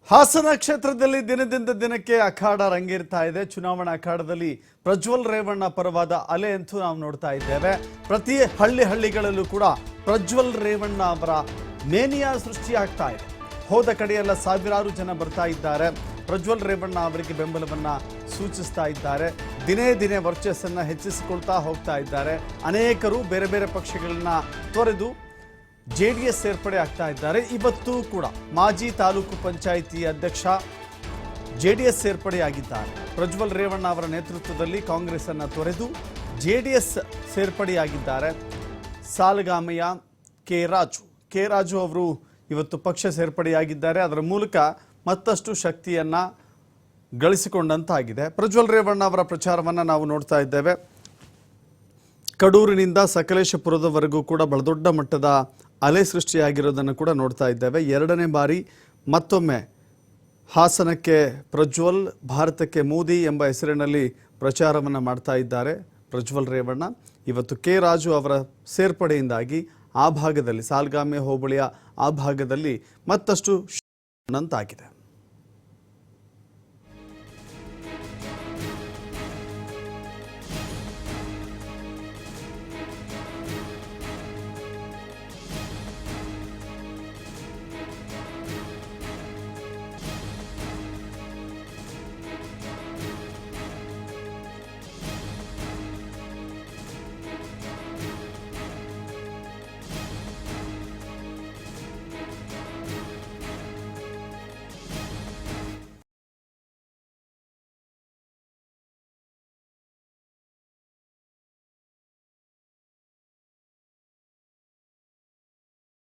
ಹಾಸನ ಕ್ಷೇತ್ರದಲ್ಲಿ ದಿನದಿಂದ ದಿನಕ್ಕೆ ಅಖಾಡ ರಂಗೇರ್ತಾ ಇದೆ. ಚುನಾವಣಾ ಅಖಾಡದಲ್ಲಿ ಪ್ರಜ್ವಲ್ ರೇವಣ್ಣ ಪರವಾದ ಅಲೆ ಅಂತೂ ನಾವು ನೋಡ್ತಾ ಇದ್ದೇವೆ. ಪ್ರತಿ ಹಳ್ಳಿಗಳಲ್ಲೂ ಕೂಡ ಪ್ರಜ್ವಲ್ ರೇವಣ್ಣ ಅವರ ಮೇನಿಯಾ ಸೃಷ್ಟಿಯಾಗ್ತಾ ಇದೆ. ಹೋದ ಕಡೆಯೆಲ್ಲ ಸಾವಿರಾರು ಜನ ಬರ್ತಾ ಇದ್ದಾರೆ. ಪ್ರಜ್ವಲ್ ರೇವಣ್ಣ ಅವರಿಗೆ ಬೆಂಬಲವನ್ನ ಸೂಚಿಸ್ತಾ ಇದ್ದಾರೆ. ದಿನೇ ದಿನೇ ವರ್ಚಸ್ಸನ್ನ ಹೆಚ್ಚಿಸಿಕೊಳ್ತಾ ಹೋಗ್ತಾ ಇದ್ದಾರೆ. ಅನೇಕರು ಬೇರೆ ಬೇರೆ ಪಕ್ಷಗಳನ್ನ ತೊರೆದು ಜೆಡಿಎಸ್ ಸೇರ್ಪಡೆ ಆಗ್ತಾ ಇದ್ದಾರೆ. ಇವತ್ತು ಕೂಡ ಮಾಜಿ ತಾಲೂಕು ಪಂಚಾಯಿತಿ ಅಧ್ಯಕ್ಷ ಜೆಡಿಎಸ್ ಸೇರ್ಪಡೆಯಾಗಿದ್ದಾರೆ. ಪ್ರಜ್ವಲ್ ರೇವಣ್ಣ ಅವರ ನೇತೃತ್ವದಲ್ಲಿ ಕಾಂಗ್ರೆಸ್ ಅನ್ನು ತೊರೆದು ಜೆಡಿಎಸ್ ಸೇರ್ಪಡೆಯಾಗಿದ್ದಾರೆ. ಸಾಲಗಾಮೆಯ ಕೆ ರಾಜು ಅವರು ಇವತ್ತು ಪಕ್ಷ ಸೇರ್ಪಡೆಯಾಗಿದ್ದಾರೆ. ಅದರ ಮೂಲಕ ಮತ್ತಷ್ಟು ಶಕ್ತಿಯನ್ನ ಗಳಿಸಿಕೊಂಡಂತಾಗಿದೆ. ಪ್ರಜ್ವಲ್ ರೇವಣ್ಣ ಅವರ ಪ್ರಚಾರವನ್ನು ನಾವು ನೋಡ್ತಾ ಇದ್ದೇವೆ. ಕಡೂರಿನಿಂದ ಸಕಲೇಶಪುರದವರೆಗೂ ಕೂಡ ಬಹಳ ಮಟ್ಟದ ಅಲೆ ಸೃಷ್ಟಿಯಾಗಿರೋದನ್ನು ಕೂಡ ನೋಡ್ತಾ ಇದ್ದೇವೆ. ಎರಡನೇ ಬಾರಿ ಮತ್ತೊಮ್ಮೆ ಹಾಸನಕ್ಕೆ ಪ್ರಜ್ವಲ್, ಭಾರತಕ್ಕೆ ಮೋದಿ ಎಂಬ ಹೆಸರಿನಲ್ಲಿ ಪ್ರಚಾರವನ್ನು ಮಾಡ್ತಾ ಇದ್ದಾರೆ ಪ್ರಜ್ವಲ್ ರೇವಣ್ಣ. ಇವತ್ತು ಕೆ ರಾಜು ಅವರ ಸೇರ್ಪಡೆಯಿಂದಾಗಿ ಆ ಭಾಗದಲ್ಲಿ, ಸಾಲ್ಗಾಮೆ ಹೋಬಳಿಯ ಆ ಭಾಗದಲ್ಲಿ ಮತ್ತಷ್ಟು ನಂತಾಗಿದೆ.